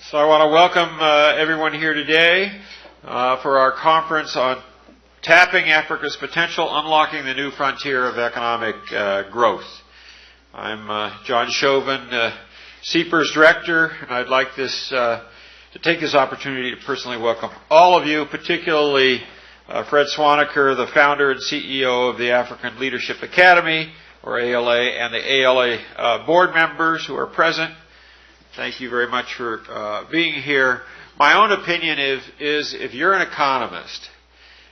So I want to welcome everyone here today for our conference on Tapping Africa's Potential, Unlocking the New Frontier of Economic Growth. I'm John Chauvin, CEPR's director, and I'd like to take this opportunity to personally welcome all of you, particularly Fred Swaniker, the founder and CEO of the African Leadership Academy, or ALA, and the ALA board members who are present. Thank you very much for being here. My own opinion is if you're an economist,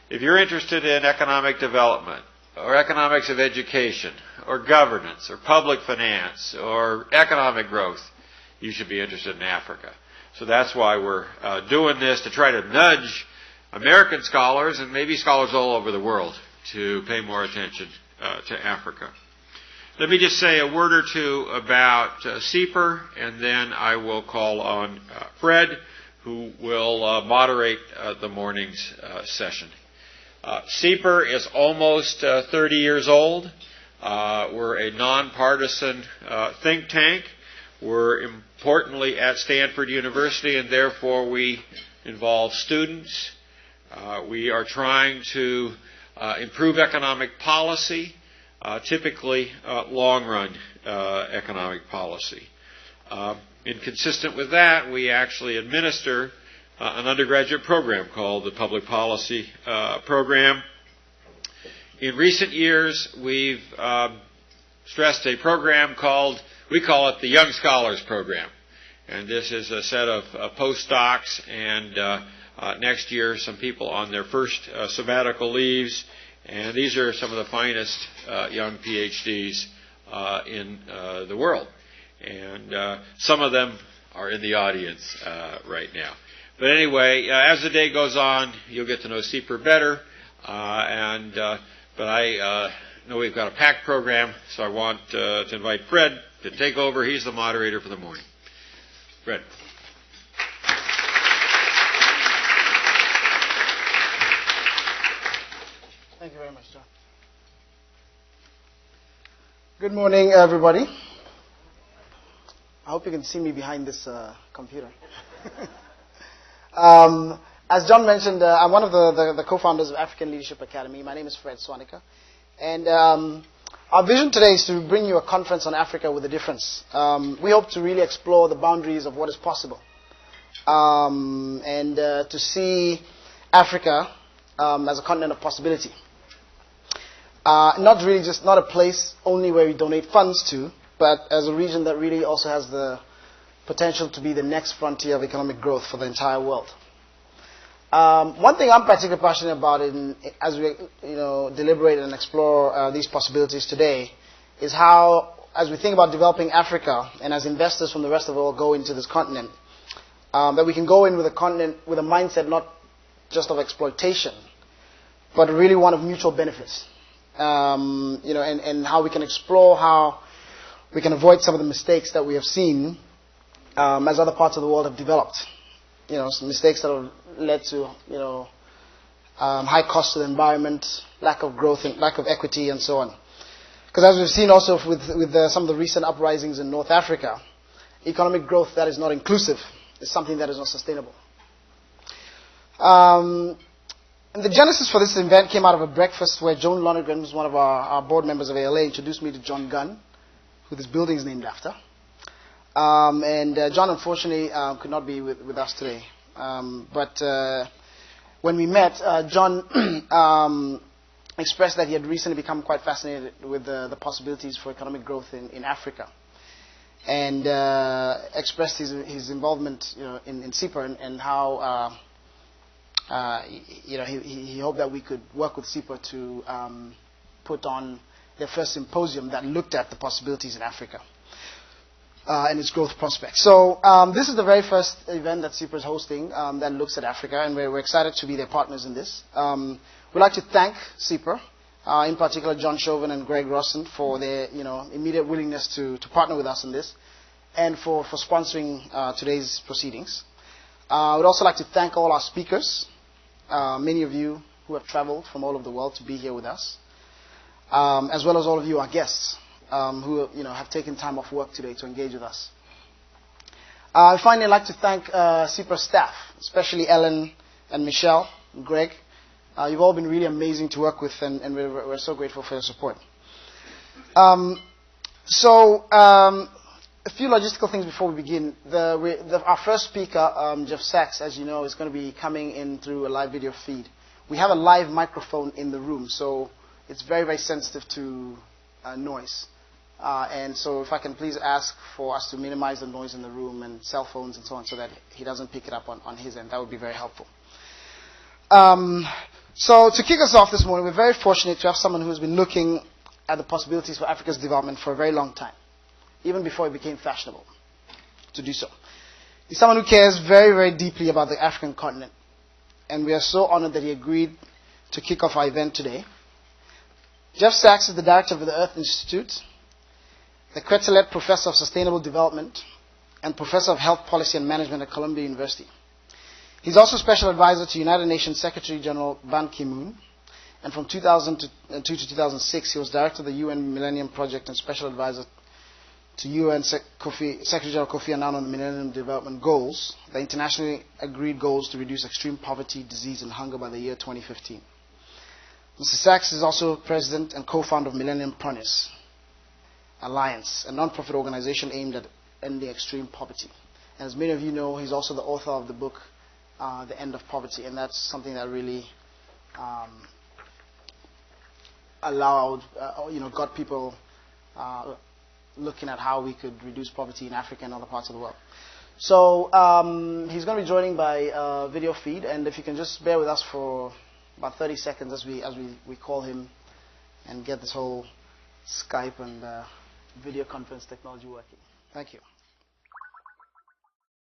if you're interested in economic development, or economics of education, or governance, or public finance, or economic growth, you should be interested in Africa. So that's why we're doing this, to try to nudge American scholars, and maybe scholars all over the world, to pay more attention to Africa. Let me just say a word or two about CEPR, and then I will call on Fred, who will moderate the morning's session. CEPR is almost 30 years old. We're a nonpartisan think tank. We're importantly at Stanford University, and therefore we involve students. We are trying to improve economic policy, typically long-run economic policy. Consistent with that, we actually administer an undergraduate program called the Public Policy Program. In recent years, we've stressed a program we call it the Young Scholars Program. And this is a set of postdocs and next year some people on their first sabbatical leaves. And these are some of the finest young PhDs in the world. And some of them are in the audience right now. But anyway, as the day goes on, you'll get to know CEPR better. But I know we've got a packed program, so I want to invite Fred to take over. He's the moderator for the morning. Fred. Thank you very much, John. Good morning, everybody. I hope you can see me behind this computer. As John mentioned, I'm one of the co-founders of African Leadership Academy. My name is Fred Swaniker. And our vision today is to bring you a conference on Africa with a difference. We hope to really explore the boundaries of what is possible. And to see Africa as a continent of possibility. Not a place only where we donate funds to, but as a region that really also has the potential to be the next frontier of economic growth for the entire world. One thing I'm particularly passionate about as we deliberate and explore these possibilities today is how, as we think about developing Africa and as investors from the rest of the world go into this continent, that we can go in with a continent with a mindset not just of exploitation, but really one of mutual benefits. And how we can explore how we can avoid some of the mistakes that we have seen as other parts of the world have developed. Some mistakes that have led to, high cost to the environment, lack of growth, and lack of equity, and so on. Because as we've seen also with some of the recent uprisings in North Africa, economic growth that is not inclusive is something that is not sustainable. And the genesis for this event came out of a breakfast where Joan Lonergan, who's one of our board members of ALA, introduced me to John Gunn, who this building is named after. John, unfortunately, could not be with us today. But when we met, John expressed that he had recently become quite fascinated with the possibilities for economic growth in Africa. And expressed his involvement in CEPR and how he hoped that we could work with CEPR to put on their first symposium that looked at the possibilities in Africa and its growth prospects. So this is the very first event that CEPR is hosting that looks at Africa, and we're excited to be their partners in this. We'd like to thank CEPR, in particular John Chauvin and Greg Rossen, for their immediate willingness to partner with us in this, and for sponsoring today's proceedings. I would also like to thank all our speakers, many of you who have traveled from all over the world to be here with us, as well as all of you, our guests, who have taken time off work today to engage with us. Finally, I'd like to thank CIPRA staff, especially Ellen and Michelle and Greg. You've all been really amazing to work with, and we're so grateful for your support. A few logistical things before we begin. Our first speaker, Jeff Sachs, as you know, is going to be coming in through a live video feed. We have a live microphone in the room, so it's very, very sensitive to noise. And so if I can please ask for us to minimize the noise in the room and cell phones and so on so that he doesn't pick it up on his end, that would be very helpful. So to kick us off this morning, we're very fortunate to have someone who's been looking at the possibilities for Africa's development for a very long time, even before it became fashionable to do so. He's someone who cares very, very deeply about the African continent, and we are so honored that he agreed to kick off our event today. Jeff Sachs is the director of the Earth Institute, the Quetelet Professor of Sustainable Development, and Professor of Health Policy and Management at Columbia University. He's also Special Advisor to United Nations Secretary General Ban Ki-moon, and from 2002 to 2006 he was Director of the UN Millennium Project and Special Advisor to UN Secretary General Kofi Annan on the Millennium Development Goals, the internationally agreed goals to reduce extreme poverty, disease, and hunger by the year 2015. Mr. Sachs is also President and co-founder of Millennium Promise Alliance, a non-profit organization aimed at ending extreme poverty. And as many of you know, he's also the author of the book, The End of Poverty, and that's something that really got people looking at how we could reduce poverty in Africa and other parts of the world. So he's going to be joining by video feed, and if you can just bear with us for about 30 seconds as we call him and get this whole Skype and video conference technology working. Thank you.